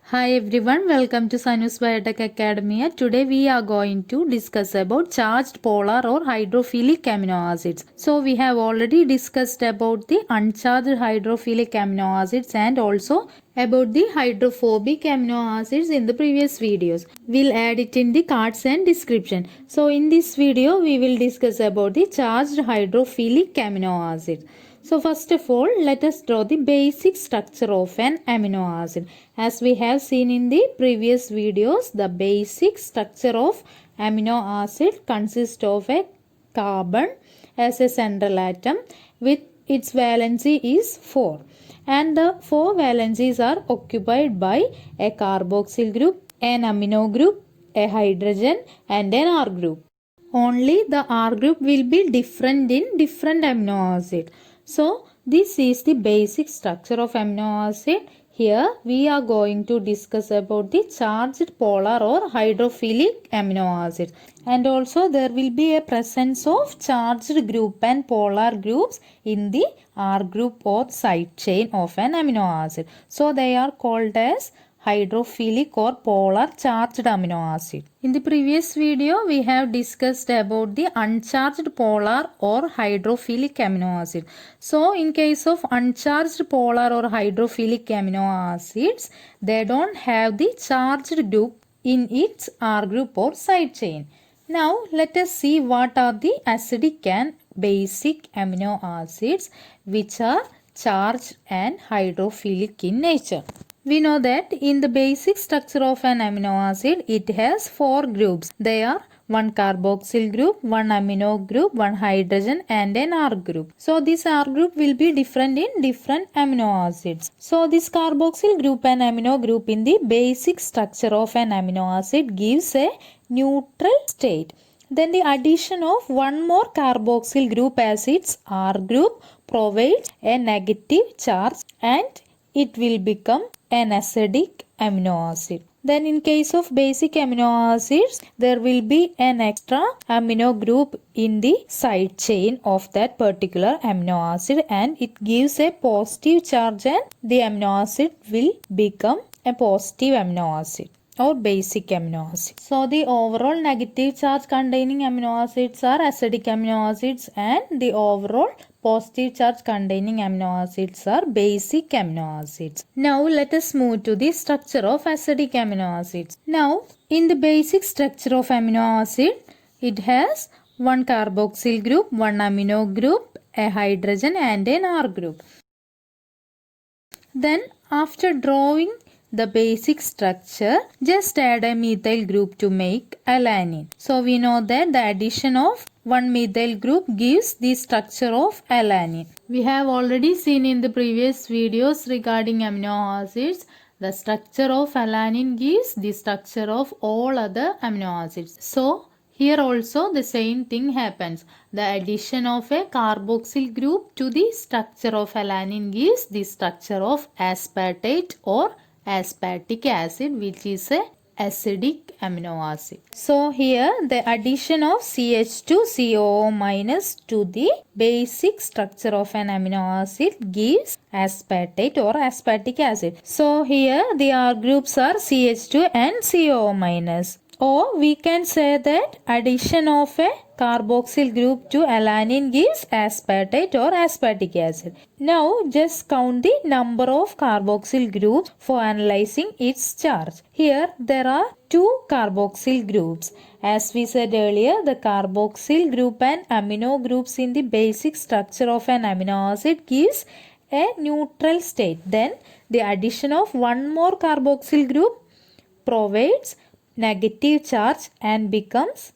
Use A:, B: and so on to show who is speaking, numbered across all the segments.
A: Hi everyone, welcome to Sanus Biotech Academy. Today we are going to discuss about charged polar or hydrophilic amino acids. So we have already discussed about the uncharged hydrophilic amino acids and also about the hydrophobic amino acids in the previous videos. We'll add it in the cards and description. So in this video we will discuss about the charged hydrophilic amino acids. So first of all, let us draw the basic structure of an amino acid. As we have seen in the previous videos, the basic structure of amino acid consists of a carbon as a central atom with its valency is 4. And the 4 valencies are occupied by a carboxyl group, an amino group, a hydrogen and an R group. Only the R group will be different in different amino acid. So this is the basic structure of amino acid. Here we are going to discuss about the charged polar or hydrophilic amino acid. And also there will be a presence of charged group and polar groups in the R group or side chain of an amino acid. So they are called as hydrophilic or polar charged amino acid. In the previous video, we have discussed about the uncharged polar or hydrophilic amino acid. So, in case of uncharged polar or hydrophilic amino acids, they don't have the charged group in its R group or side chain. Now, let us see what are the acidic and basic amino acids which are charged and hydrophilic in nature. We know that in the basic structure of an amino acid, it has 4 groups. They are one carboxyl group, one amino group, one hydrogen and an R group. So this R group will be different in different amino acids. So this carboxyl group and amino group in the basic structure of an amino acid gives a neutral state. Then the addition of one more carboxyl group as its R group provides a negative charge and it will become an acidic amino acid. Then in case of basic amino acids, there will be an extra amino group in the side chain of that particular amino acid and it gives a positive charge and the amino acid will become a positive amino acid or basic amino acid. So the overall negative charge containing amino acids are acidic amino acids and the overall positive charge containing amino acids are basic amino acids. Now let us move to the structure of acidic amino acids. Now in the basic structure of amino acid, it has one carboxyl group, one amino group, a hydrogen and an R group. Then after drawing the basic structure, just add a methyl group to make alanine. So we know that the addition of one methyl group gives the structure of alanine. We have already seen in the previous videos regarding amino acids, the structure of alanine gives the structure of all other amino acids. So here also the same thing happens. The addition of a carboxyl group to the structure of alanine gives the structure of aspartate or aspartic acid, which is a acidic amino acid. So here the addition of CH2COO minus to the basic structure of an amino acid gives aspartate or aspartic acid. So here the R groups are CH2 and COO minus. Or we can say that addition of a carboxyl group to alanine gives aspartate or aspartic acid. Now just count the number of carboxyl groups for analyzing its charge. Here there are 2 carboxyl groups. As we said earlier, the carboxyl group and amino groups in the basic structure of an amino acid gives a neutral state. Then the addition of one more carboxyl group provides negative charge and becomes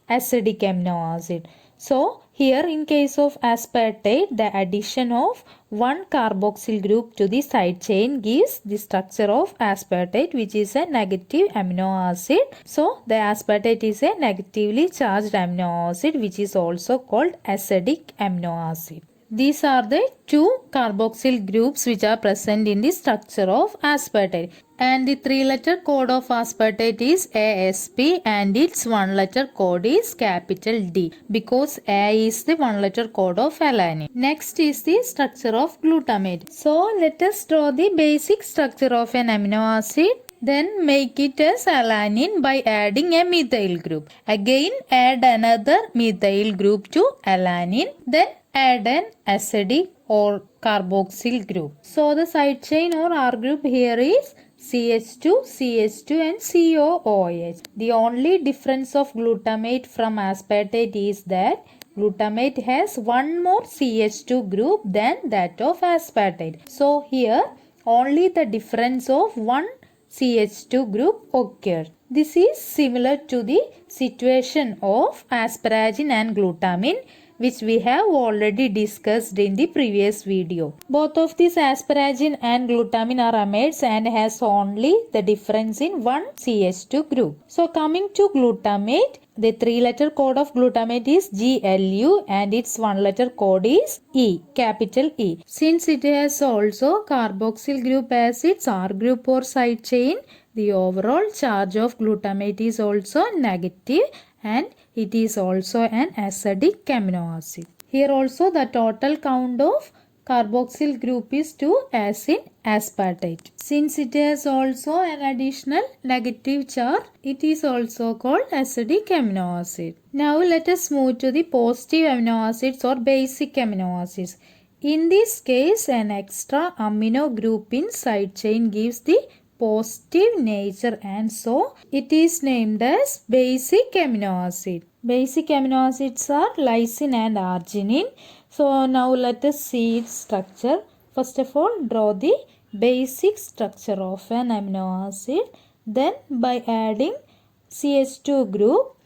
A: acidic amino acid. So here in case of aspartate, the addition of one carboxyl group to the side chain gives the structure of aspartate, which is a negative amino acid. So the aspartate is a negatively charged amino acid, which is also called acidic amino acid. These are the two carboxyl groups which are present in the structure of aspartate. And the three-letter code of aspartate is ASP and its one-letter code is capital D because A is the one-letter code of alanine. Next is the structure of glutamate. So let us draw the basic structure of an amino acid. Then make it as alanine by adding a methyl group. Again add another methyl group to alanine. Then add an acidic or carboxyl group. So the side chain or R group here is CH2, CH2 and COOH. The only difference of glutamate from aspartate is that glutamate has one more CH2 group than that of aspartate. So here only the difference of one CH2 group occurs. This is similar to the situation of asparagine and glutamine, which we have already discussed in the previous video. Both of these asparagine and glutamine are amides and has only the difference in one CH2 group. So coming to glutamate, the three-letter code of glutamate is GLU and its one-letter code is E, capital E. Since it has also carboxyl group as its R group or side chain, the overall charge of glutamate is also negative and it is also an acidic amino acid. Here also the total count of carboxyl group is 2 as in aspartate. Since it has also an additional negative charge, it is also called acidic amino acid. Now let us move to the positive amino acids or basic amino acids. In this case, an extra amino group in side chain gives the positive nature and so it is named as basic amino acid. Basic amino acids are lysine and arginine. So now let us see its structure. First of all, draw the basic structure of an amino acid. Then by adding CH2 group,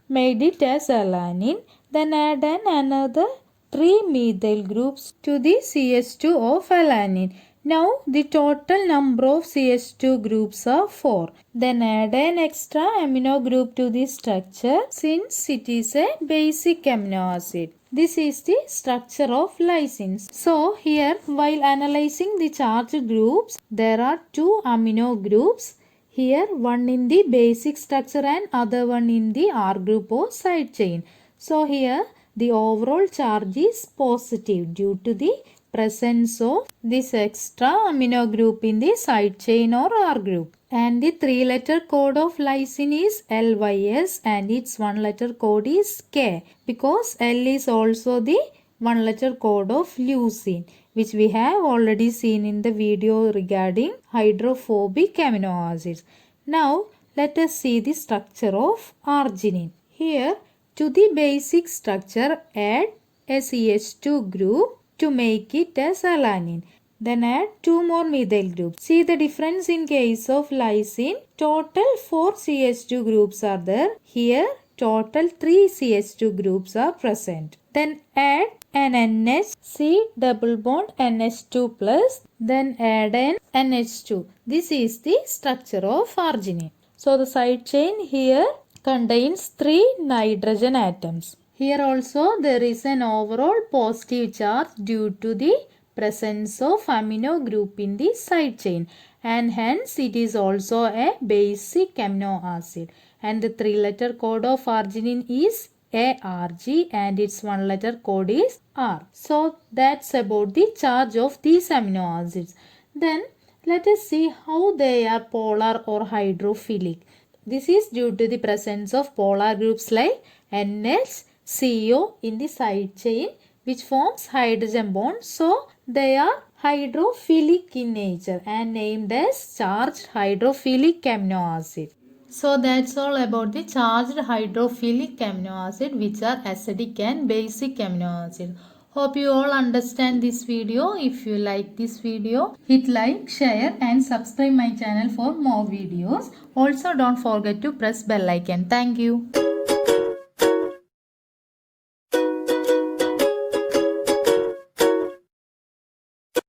A: made it as alanine. Then add another 3 methyl groups to the CH2 of alanine. Now the total number of CH2 groups are 4. Then add an extra amino group to the structure since it is a basic amino acid. This is the structure of lysines. So here while analyzing the charged groups, there are 2 amino groups. Here one in the basic structure and other one in the R group or side chain. So here the overall charge is positive due to the presence of this extra amino group in the side chain or R group. And the 3-letter code of lysine is LYS and its 1-letter code is K because L is also the 1-letter code of leucine, which we have already seen in the video regarding hydrophobic amino acids. Now let us see the structure of arginine. Here to the basic structure add a CH2 group to make it as alanine. Then add 2 more methyl groups. See the difference in case of lysine. Total 4 CH2 groups are there. Here total 3 CH2 groups are present. Then add an NH, double bond NH2 plus. Then add an NH2. This is the structure of arginine. So the side chain here contains 3 nitrogen atoms. Here also there is an overall positive charge due to the presence of amino group in the side chain and hence it is also a basic amino acid. And the 3-letter code of arginine is ARG and its 1-letter code is R. So that's about the charge of these amino acids. Then let us see how they are polar or hydrophilic. This is due to the presence of polar groups like NH, CO in the side chain which forms hydrogen bond. So they are hydrophilic in nature and named as charged hydrophilic amino acid. So that's all about the charged hydrophilic amino acid which are acidic and basic amino acid. Hope you all understand this video. If you like this video, hit like, share and subscribe my channel for more videos. Also don't forget to press bell icon. Thank you.